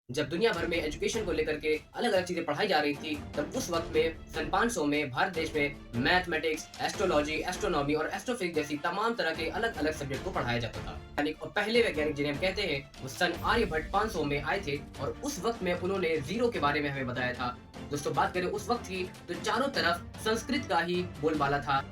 जब दुनिया भर में एजुकेशन को लेकर के अलग-अलग चीजें पढ़ाई जा रही थी, तब उस वक्त में सन 500 में भारत देश में मैथमेटिक्स, एस्ट्रोलॉजी, एस्ट्रोनॉमी और एस्ट्रोफिजिक्स जैसी तमाम तरह के अलग-अलग सब्जेक्ट को पढ़ाया जाता था। वैज्ञानिक और पहले वैज्ञानिक जिन्हें हम कहते हैं, वो सन आर्यभट्ट 500 में आए थे और उस वक्त में उन्होंने जीरो के बारे में हमें बताया था। दोस्तों बात करें उस वक्त की, तो चारों तरफ संस्कृत का ही बोलबाला था।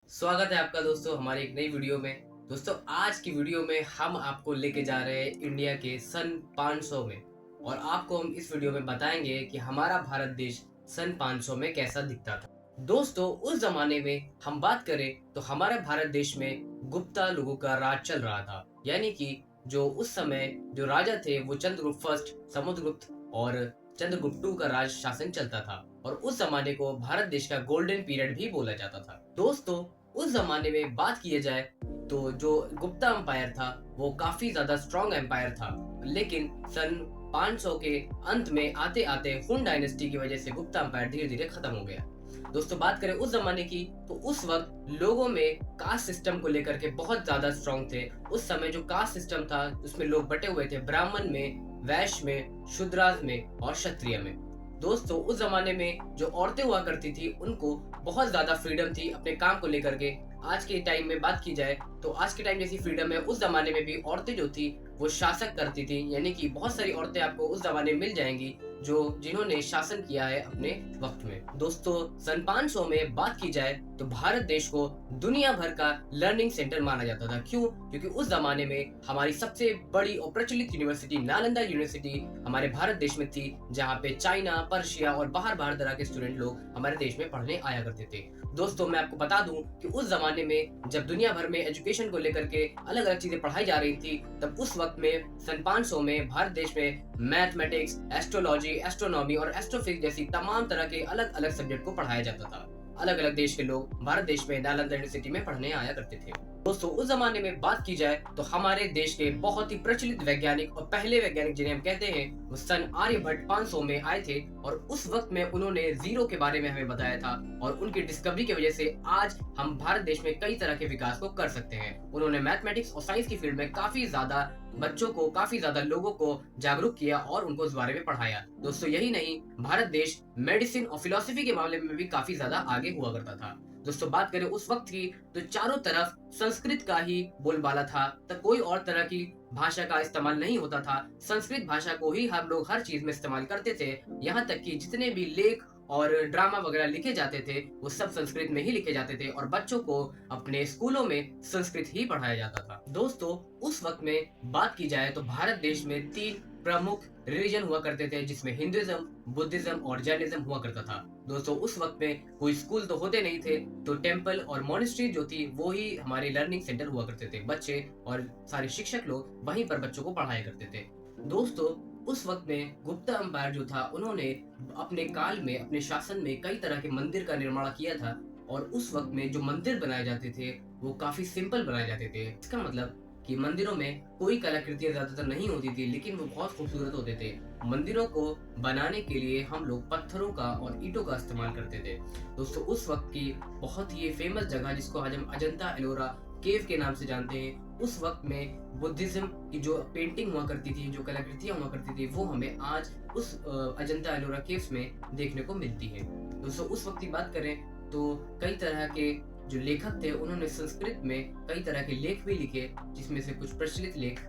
स्वागत है आपका दोस्तों हमारी एक नई वीडियो में। दोस्तों आज की वीडियो में हम आपको लेके जा रहे हैं इंडिया के सन 500 में, और आपको हम इस वीडियो में बताएंगे कि हमारा भारत देश सन 500 में कैसा दिखता था। दोस्तों उस जमाने में हम बात करें तो हमारे भारत देश में गुप्ता लोगों का राज चल रहा था, यानी कि जो उस समय जो राजा थे वो चंद्रगुप्त फर्स्ट, समुद्रगुप्त और चंद्रगुप्त टू का राज शासन चलता था, और उस जमाने को भारत देश का गोल्डन पीरियड भी बोला जाता था। दोस्तों उस जमाने में बात किया जाए तो जो गुप्ता एम्पायर था वो काफी ज्यादा स्ट्रॉन्ग एम्पायर था, लेकिन सन 500 के अंत में आते आते हुन डायनेस्टी की वजह से गुप्ता एम्पायर धीरे धीरे खत्म हो गया। दोस्तों बात करें उस जमाने की, तो उस वक्त लोगों में कास्ट सिस्टम को लेकर के बहुत ज्यादा स्ट्रॉन्ग थे। उस समय जो कास्ट सिस्टम था उसमें लोग बटे हुए थे ब्राह्मण में, वैश्य में, शूद्राज में और क्षत्रिय में। दोस्तों उस जमाने में जो औरतें हुआ करती थी उनको बहुत ज्यादा फ्रीडम थी अपने काम को लेकर के। आज के टाइम में बात की जाए तो आज के टाइम जैसी फ्रीडम है उस जमाने में भी औरतें जो थी वो शासक करती थी, यानी कि बहुत सारी औरतें आपको उस जमाने में मिल जाएंगी जो जिन्होंने शासन किया है अपने वक्त में। दोस्तों सन 500 में बात की जाए तो भारत देश को दुनिया भर का लर्निंग सेंटर माना जाता था। क्यों? क्योंकि उस जमाने में हमारी सबसे बड़ी और प्रचलित यूनिवर्सिटी नालंदा यूनिवर्सिटी हमारे भारत देश में थी, जहाँ पे चाइना, पर्शिया और बाहर बाहर तरह के स्टूडेंट लोग हमारे देश में पढ़ने आया करते थे। दोस्तों मैं आपको बता दूं कि उस जमाने में जब दुनिया भर में एजुकेशन को लेकर के अलग अलग चीजें पढ़ाई जा रही थी, तब उस वक्त में सन 500 में भारत देश में मैथमेटिक्स, एस्ट्रोलॉजी, एस्ट्रोनॉमी और एस्ट्रोफिजिक्स जैसी तमाम तरह के अलग अलग सब्जेक्ट को पढ़ाया जाता था। अलग अलग देश के लोग भारत देश में नालंदा यूनिवर्सिटी में पढ़ने आया करते थे। दोस्तों उस जमाने में बात की जाए तो हमारे देश के बहुत ही प्रचलित वैज्ञानिक और पहले वैज्ञानिक जिन्हें हम कहते हैं, वो सन आर्यभट्ट 500 में आए थे और उस वक्त में उन्होंने जीरो के बारे में हमें बताया था, और उनकी डिस्कवरी की वजह से आज हम भारत देश में कई तरह के विकास को कर सकते हैं। उन्होंने मैथमेटिक्स और साइंस की फील्ड में काफी ज्यादा बच्चों को, काफी ज्यादा लोगों को जागरूक किया और उनको इस बारे में पढ़ाया। दोस्तों यही नहीं, भारत देश मेडिसिन और फिलोसफी के मामले में भी काफी ज्यादा आगे हुआ करता था। दोस्तों बात करें उस वक्त की, तो चारों तरफ संस्कृत का ही बोलबाला था, तो कोई और तरह की भाषा का इस्तेमाल नहीं होता था। संस्कृत भाषा को ही हम लोग हर चीज में इस्तेमाल करते थे। यहाँ तक कि जितने भी लेख और ड्रामा वगैरह लिखे जाते थे वो सब संस्कृत में ही लिखे जाते थे, और बच्चों को अपने स्कूलों में संस्कृत ही पढ़ाया जाता था। दोस्तों उस वक्त में बात की जाए तो भारत देश में 3 प्रमुख रिलीजन हुआ करते थे, जिसमें हिंदुइज्म, बुद्धिज्म और जैनिज्म हुआ करता था। दोस्तों उस वक्त में कोई स्कूल तो होते नहीं थे, तो टेम्पल और मोनेस्ट्री जो थी वो ही हमारे लर्निंग सेंटर हुआ करते थे। बच्चे और सारे शिक्षक लोग वहीं पर बच्चों को पढ़ाया करते थे। दोस्तों उस वक्त में गुप्ता एम्पायर जो था उन्होंने अपने काल में, अपने शासन में कई तरह के मंदिर का निर्माण किया था, और उस वक्त में जो मंदिर बनाए जाते थे वो काफी सिंपल बनाए जाते थे। इसका मतलब कि मंदिरों में कोई कलाकृतियां ज्यादातर नहीं होती थी, लेकिन वो बहुत खूबसूरत होते थे। मंदिरों को बनाने के लिए हम लोग पत्थरों का और ईंटों का इस्तेमाल करते थे। दोस्तों उस वक्त की बहुत ही फेमस जगह जिसको आज हम अजंता एलोरा केव के नाम से जानते हैं, उस वक्त में बुद्धिज्म की जो पेंटिंग हुआ करती थी, जो कलाकृतियां हुआ करती थी, वो हमें आज उस अजंता एलोरा केव्स में देखने को मिलती है। दोस्तों उस वक्त की बात करें तो कई तरह के जो लेखक थे उन्होंने संस्कृत में कई तरह के लेख भी लिखे, जिसमें से कुछ प्रचलित लेख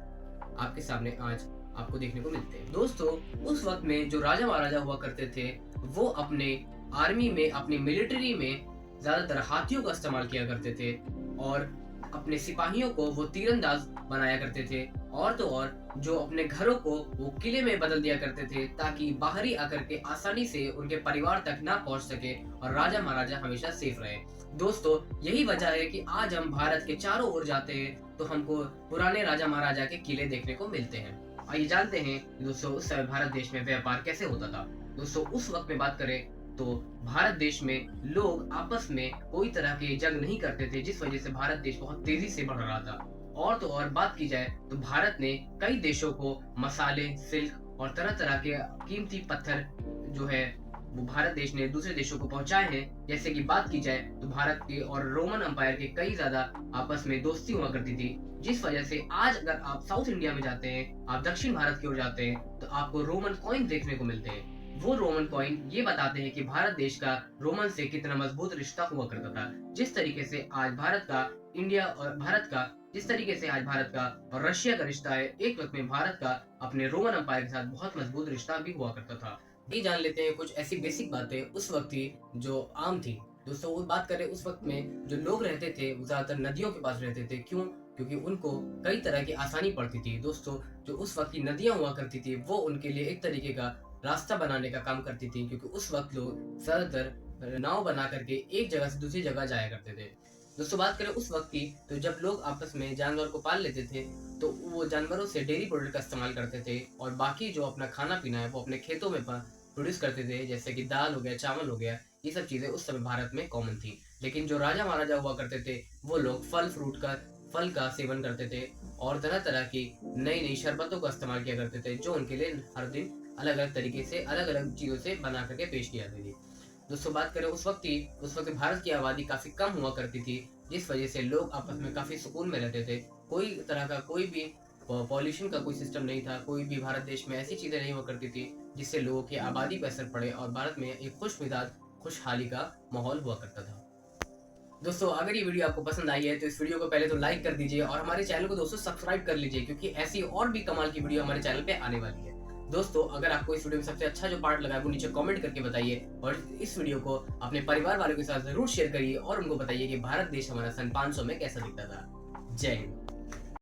आपके सामने आज आपको देखने को मिलते हैं। दोस्तों उस वक्त में जो राजा महाराजा हुआ करते थे वो अपने आर्मी में, अपनी मिलिट्री में ज्यादातर हाथियों का इस्तेमाल किया करते थे, और अपने सिपाहियों को वो तीरंदाज बनाया करते थे, और तो और जो अपने घरों को वो किले में बदल दिया करते थे, ताकि बाहरी आकर के आसानी से उनके परिवार तक ना पहुंच सके और राजा महाराजा हमेशा सेफ रहे। दोस्तों यही वजह है कि आज हम भारत के चारों ओर जाते हैं तो हमको पुराने राजा महाराजा के किले देखने को मिलते हैं। आइए जानते हैं दोस्तों उस समय भारत देश में व्यापार कैसे होता था। दोस्तों उस वक्त में बात करें तो भारत देश में लोग आपस में कोई तरह के जंग नहीं करते थे, जिस वजह से भारत देश बहुत तेजी से बढ़ रहा था। और तो और बात की जाए तो भारत ने कई देशों को मसाले, सिल्क और तरह तरह के कीमती पत्थर जो है वो भारत देश ने दूसरे देशों को पहुंचाए हैं। जैसे कि बात की जाए तो भारत के और रोमन अंपायर के कई ज्यादा आपस में दोस्ती हुआ करती थी, जिस वजह से आज अगर आप साउथ इंडिया में जाते हैं, आप दक्षिण भारत की ओर जाते हैं, तो आपको रोमन कॉइन देखने को मिलते हैं। वो रोमन कॉइन ये बताते हैं कि भारत देश का रोमन से कितना मजबूत रिश्ता हुआ करता था। जिस तरीके से आज भारत का इंडिया और भारत का जिस तरीके से आज भारत का और रशिया का रिश्ता है, एक वक्त में भारत का अपने रोमन अंपायर के साथ बहुत मजबूत रिश्ता भी हुआ करता था। ये जान लेते हैं कुछ ऐसी बेसिक बातें उस वक्त की जो आम थी। दोस्तों वो बात करें उस वक्त में जो लोग रहते थे वो ज्यादातर नदियों के पास रहते थे। क्यों? क्योंकि उनको कई तरह की आसानी पड़ती थी। दोस्तों जो उस वक्त की नदियां हुआ करती थी वो उनके लिए एक तरीके का रास्ता बनाने का काम करती थी, क्योंकि उस वक्त लोग ज्यादातर नाव बना करके एक जगह से दूसरी जगह जाया करते थे। दोस्तों बात करें उस वक्त की, तो जब लोग आपस में जानवर को पाल लेते थे तो वो जानवरों से डेयरी प्रोडक्ट का इस्तेमाल करते थे और बाकी जो अपना खाना पीना है वो अपने खेतों में प्रोड्यूस करते थे, जैसे कि दाल हो गया, चावल हो गया। ये सब चीजें उस समय भारत में कॉमन थी। लेकिन जो राजा महाराजा हुआ करते थे वो लोग फल का सेवन करते थे और तरह तरह की नई नई शरबतों का इस्तेमाल किया करते थे, जो उनके लिए हर दिन अलग अलग तरीके से अलग अलग चीजों से बना करके पेश की जाती थी। दोस्तों बात करें उस वक्त भारत की आबादी काफी कम हुआ करती थी, जिस वजह से लोग आपस में काफी सुकून में रहते थे। कोई तरह का कोई भी पॉल्यूशन का कोई सिस्टम नहीं था। कोई भी भारत देश में ऐसी चीजें नहीं हुआ करती थी जिससे लोगों की आबादी पर असर पड़े और भारत में एक खुशमिजाज खुशहाली का माहौल हुआ करता था। दोस्तों अगर ये वीडियो आपको पसंद आई है तो इस वीडियो को पहले तो लाइक कर दीजिए और हमारे चैनल को दोस्तों सब्सक्राइब कर लीजिए, क्योंकि ऐसी और भी कमाल की वीडियो हमारे चैनल पे आने वाली है। दोस्तों अगर आपको इस वीडियो में सबसे अच्छा जो पार्ट लगा है वो नीचे कमेंट करके बताइए और इस वीडियो को अपने परिवार वालों के साथ जरूर शेयर करिए और उनको बताइए कि भारत देश हमारा सन 500 में कैसा दिखता था। जय हिंद।